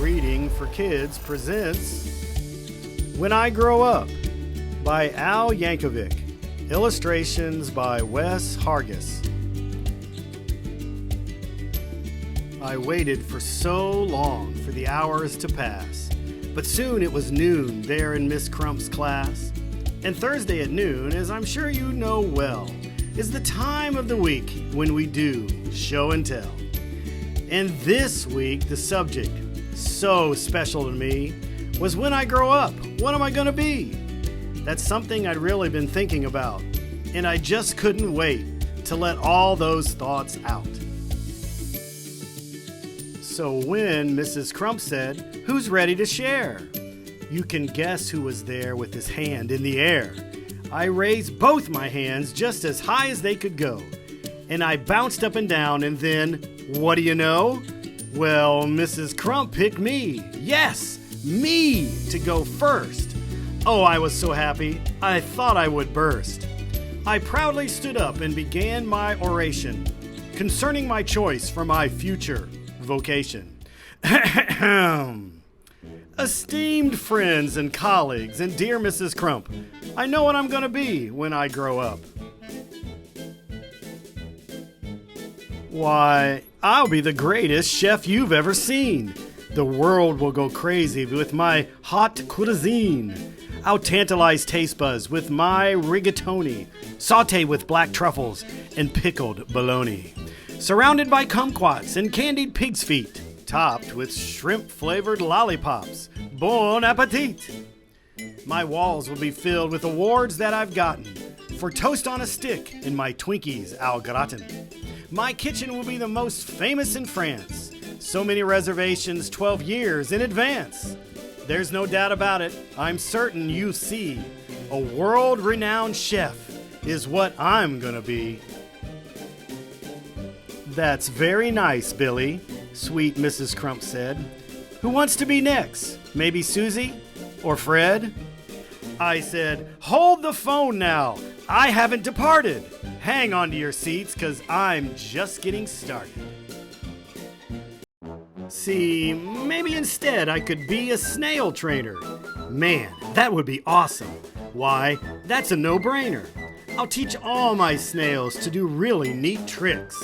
Reading for Kids presents When I Grow Up by Al Yankovic. Illustrations by Wes Hargis. I waited for so long for the hours to pass, but soon it was noon there in Miss Crump's class. And Thursday at noon, as I'm sure you know well, is the time of the week when we do show and tell. And this week, the subject, so special to me, was when I grow up, what am I going to be? That's something I'd really been thinking about, and I just couldn't wait to let all those thoughts out. So when Mrs. Crump said, "Who's ready to share?" you can guess who was there with his hand in the air. I raised both my hands just as high as they could go, and I bounced up and down, and then, what do you know? Well, Mrs. Crump picked me. Yes, me to go first. Oh, I was so happy, I thought I would burst. I proudly stood up and began my oration concerning my choice for my future vocation. Esteemed friends and colleagues and dear Mrs. Crump, I know what I'm going to be when I grow up. Why, I'll be the greatest chef you've ever seen. The world will go crazy with my hot cuisine. I'll tantalize taste buds with my rigatoni, sauté with black truffles and pickled bologna, surrounded by kumquats and candied pig's feet, topped with shrimp-flavored lollipops. Bon appetit! My walls will be filled with awards that I've gotten for toast on a stick and my Twinkies au gratin. My kitchen will be the most famous in France. So many reservations 12 years in advance. There's no doubt about it. I'm certain you see. A world-renowned chef is what I'm gonna be. That's very nice, Billy, sweet Mrs. Crump said. Who wants to be next? Maybe Susie? Or Fred? I said, hold the phone now. I haven't departed. Hang on to your seats, 'cause I'm just getting started. See, maybe instead I could be a snail trainer. Man, that would be awesome. Why, that's a no-brainer. I'll teach all my snails to do really neat tricks.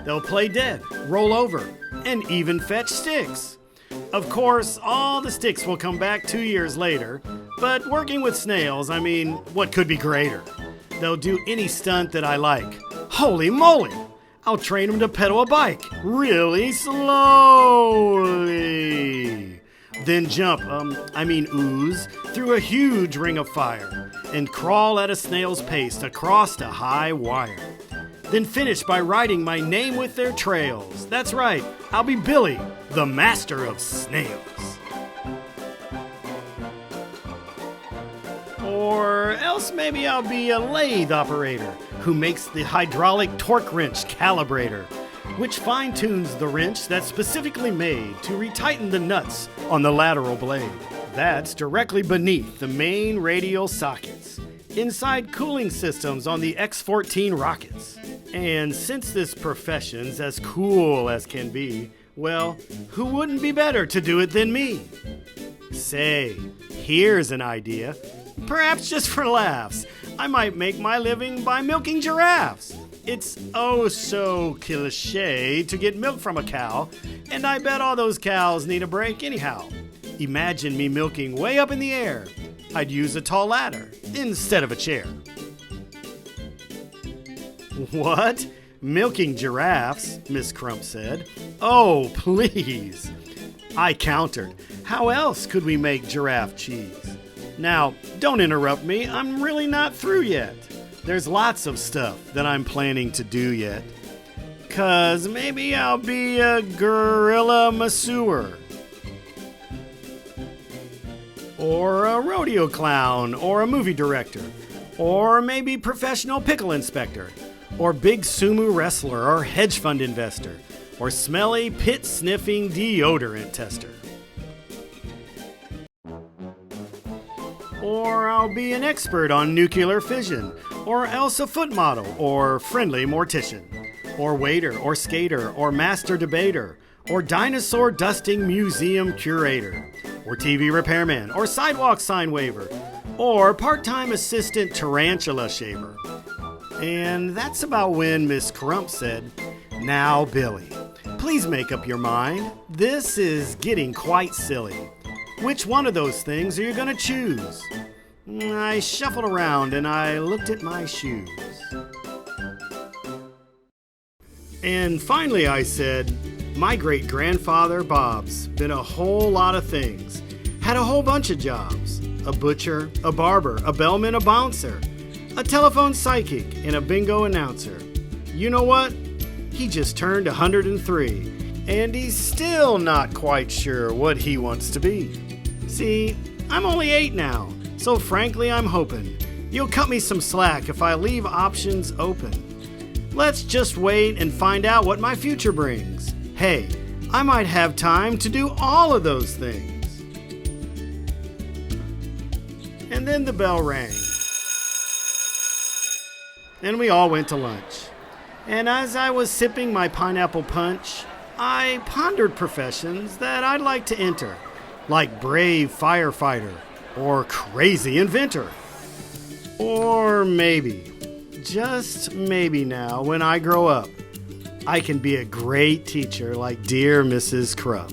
They'll play dead, roll over, and even fetch sticks. Of course, all the sticks will come back 2 years later, but working with snails, I mean, what could be greater? They'll do any stunt that I like. Holy moly! I'll train them to pedal a bike really slowly. Then jump, ooze, through a huge ring of fire and crawl at a snail's pace across a high wire. Then finish by writing my name with their trails. That's right, I'll be Billy, the master of snails. Or else maybe I'll be a lathe operator who makes the hydraulic torque wrench calibrator, which fine-tunes the wrench that's specifically made to retighten the nuts on the lateral blade. That's directly beneath the main radial sockets, inside cooling systems on the X-14 rockets. And since this profession's as cool as can be, well, who wouldn't be better to do it than me? Say, here's an idea. Perhaps just for laughs, I might make my living by milking giraffes. It's oh so cliché to get milk from a cow, and I bet all those cows need a break anyhow. Imagine me milking way up in the air. I'd use a tall ladder instead of a chair. What? Milking giraffes? Miss Crump said. Oh, please. I countered. How else could we make giraffe cheese? Now, don't interrupt me. I'm really not through yet. There's lots of stuff that I'm planning to do yet. 'Cause maybe I'll be a gorilla masseur. Or a rodeo clown, or a movie director, or maybe professional pickle inspector, or big sumo wrestler, or hedge fund investor, or smelly pit-sniffing deodorant tester. Or I'll be an expert on nuclear fission, or else a foot model, or friendly mortician, or waiter, or skater, or master debater, or dinosaur dusting museum curator, or TV repairman, or sidewalk sign waver, or part-time assistant tarantula shaver. And that's about when Miss Krupp said, "Now, Billy, please make up your mind. This is getting quite silly. Which one of those things are you going to choose?" I shuffled around and I looked at my shoes. And finally I said, "My great-grandfather Bob's been a whole lot of things. Had a whole bunch of jobs. A butcher, a barber, a bellman, a bouncer, a telephone psychic, and a bingo announcer. You know what? He just turned 103, and he's still not quite sure what he wants to be. See, I'm only 8 now, so frankly I'm hoping you'll cut me some slack if I leave options open. Let's just wait and find out what my future brings. Hey, I might have time to do all of those things." And then the bell rang. And we all went to lunch. And as I was sipping my pineapple punch, I pondered professions that I'd like to enter, like brave firefighter or crazy inventor. Or maybe, just maybe now, when I grow up, I can be a great teacher like dear Mrs. Krupp.